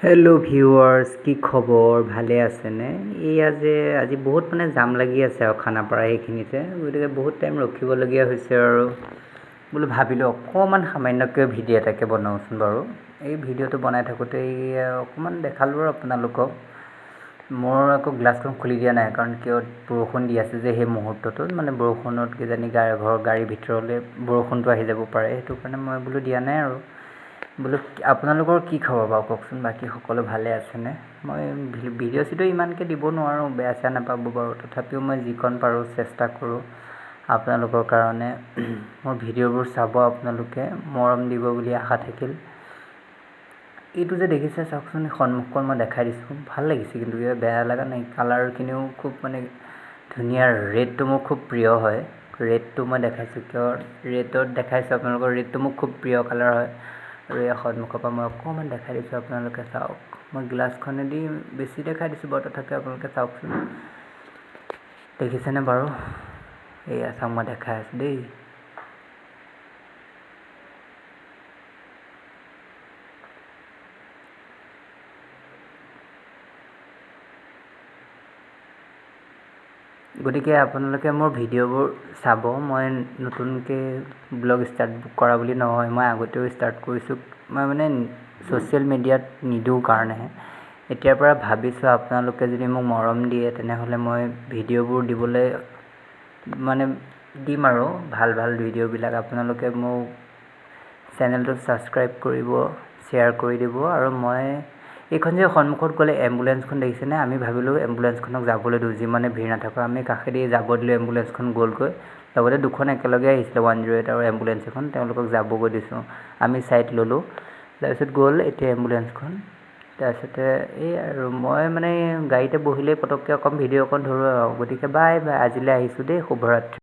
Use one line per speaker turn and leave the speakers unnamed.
Hello' viewers, কি খবৰ? ভালে আছেনে? এইয়া যে আজি বহুত জাম লাগি আছে আৰু খানাপাৰা এইখিনিতে, গতিকে বহুত টাইম ৰখিবলগীয়া হৈছে আৰু বোলো ভাবিলোঁ অকণমান সামান্যকৈ ভিডিঅ' এটাকে বনাওঁচোন বাৰু। এই ভিডিঅ'টো বনাই থাকোঁতে অকণমান দেখালোঁ আৰু আপোনালোকক। মোৰ আকৌ গ্লাছখন খুলি দিয়া নাই, কাৰণ কিয় বৰষুণ দি আছে যে সেই মুহূৰ্তটোত, বৰষুণত কিজানি ঘৰৰ গাড়ীৰ ভিতৰলৈ বৰষুণটো আহি যাব পাৰে, সেইটো কাৰণে মই বোলো দিয়া নাই আৰু। বোলো আপোনালোকৰ কি খবৰ বাৰু কওকচোন, বাকী সকলো ভালে আছেনে? মই ভিডিঅ' চিডিঅ' ইমানকৈ দিব নোৱাৰোঁ, বেয়া চেয়া নাপাব বাৰু, তথাপিও মই যিকণ পাৰোঁ চেষ্টা কৰোঁ আপোনালোকৰ কাৰণে। মোৰ ভিডিঅ'বোৰ চাব আপোনালোকে, মৰম দিব বুলি আশা থাকিল। এইটো যে দেখিছে চাওকচোন, সন্মুখখন মই দেখাই দিছোঁ, ভাল লাগিছে কিন্তু বেয়া লগা নাই। কালাৰখিনিও খুব ধুনীয়া, ৰেডটো মোৰ খুব প্ৰিয় হয়। ৰেডটো মই দেখাইছোঁ কিয়, ৰেডত দেখাইছোঁ আপোনালোকৰ, ৰেডটো মোৰ খুব প্ৰিয় কালাৰ হয়। আৰু এই সন্মুখৰ পৰা মই অকণমান দেখাই দিছোঁ, আপোনালোকে চাওক। মই গ্লাছখনেদি বেছি দেখাই দিছোঁ বাৰু, তথাপিও আপোনালোকে চাওকচোন, দেখিছেনে বাৰু? এইয়া চাওক, মই দেখাই আছোঁ দেই। গতিকে আপোনালোকে মোৰ ভিডিঅ'বোৰ চাব। মই নতুনকৈ ব্লগ ষ্টাৰ্ট কৰা বুলি নহয়, মই আগতেও ষ্টাৰ্ট কৰিছোঁ। মই ছ'চিয়েল মিডিয়াত নিদিওঁ কাৰণেহে। এতিয়াৰ পৰা ভাবিছোঁ আপোনালোকে যদি মোক মৰম দিয়ে, তেনেহ'লে মই ভিডিঅ'বোৰ দিবলৈ দিম আৰু ভাল ভাল ভিডিঅ'বিলাক। আপোনালোকে মোক চেনেলটো ছাবস্ক্ৰাইব কৰিব, শ্বেয়াৰ কৰি দিব। আৰু মই এইখন যে সন্মুখত গ'লে এম্বুলেঞ্চখন দেখিছেনে? আমি ভাবিলোঁ এম্বুলেঞ্চখনক যাবলৈ দিওঁ, যিমানে ভিৰ নাথাকক। আমি কাষেদি যাব দিলোঁ, এম্বুলেঞ্চখন গ'লগৈ। লগতে দুখন একেলগে আহিছিলে, 108 আৰু এম্বুলেঞ্চ এখন, তেওঁলোকক যাবগৈ দিছোঁ। আমি ছাইড ল'লোঁ, তাৰপিছত গ'ল এতিয়া এম্বুলেঞ্চখন। তাৰপিছতে এই আৰু মই গাড়ীতে বহিলেই পটককৈ অকণ ভিডিঅ' অকণ ধৰোঁ আৰু। গতিকে বাই বাই, আজিলৈ আহিছোঁ দেই, শুভৰাত্ৰি।